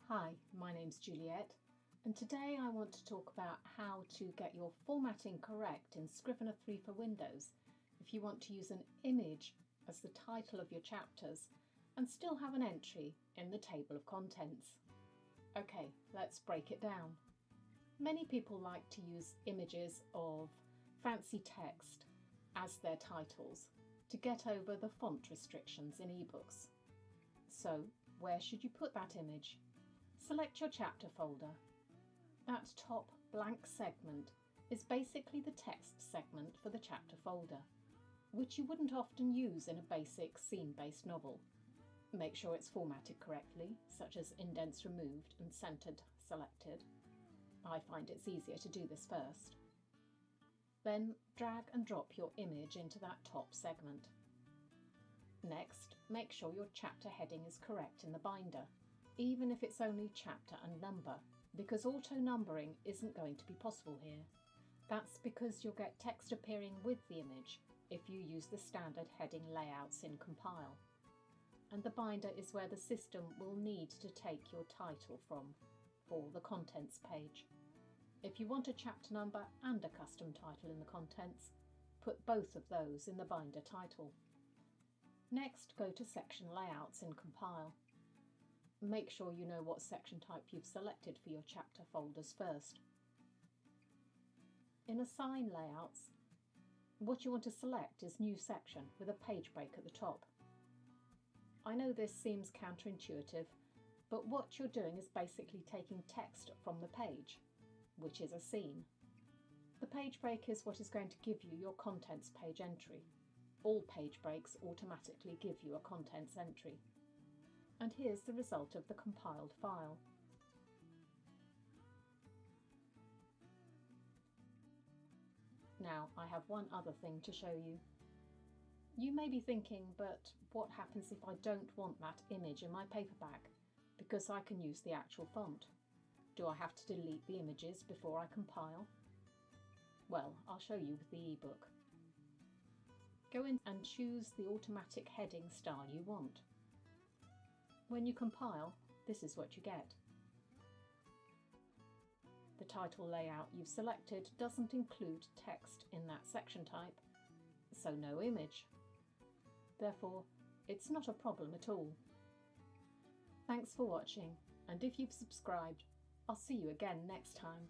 Hi, my name's Juliet, and today I want to talk about how to get your formatting correct in Scrivener 3 for Windows if you want to use an image as the title of your chapters and still have an entry in the table of contents. Okay, let's break it down. Many people like to use images of fancy text as their titles to get over the font restrictions in eBooks. So, where should you put that image? Select your chapter folder. That top blank segment is basically the text segment for the chapter folder, which you wouldn't often use in a basic scene-based novel. Make sure it's formatted correctly, such as indents removed and centered selected. I find it's easier to do this first. Then drag and drop your image into that top segment. Next, make sure your chapter heading is correct in the binder, even if it's only chapter and number, because auto-numbering isn't going to be possible here. That's because you'll get text appearing with the image if you use the standard heading layouts in Compile. And the binder is where the system will need to take your title from for the contents page. If you want a chapter number and a custom title in the contents, put both of those in the binder title. Next, go to Section Layouts in Compile. Make sure you know what section type you've selected for your chapter folders first. In Assign Layouts, what you want to select is New Section with a page break at the top. I know this seems counterintuitive, but what you're doing is basically taking text from the page, which is a scene. The page break is what is going to give you your contents page entry. All page breaks automatically give you a contents entry. And here's the result of the compiled file. Now I have one other thing to show you. You may be thinking, but what happens if I don't want that image in my paperback, because I can use the actual font? Do I have to delete the images before I compile? Well, I'll show you with the eBook. Go in and choose the automatic heading style you want. When you compile, this is what you get. The title layout you've selected doesn't include text in that section type, so no image. Therefore, it's not a problem at all. Thanks for watching, and if you've subscribed, I'll see you again next time.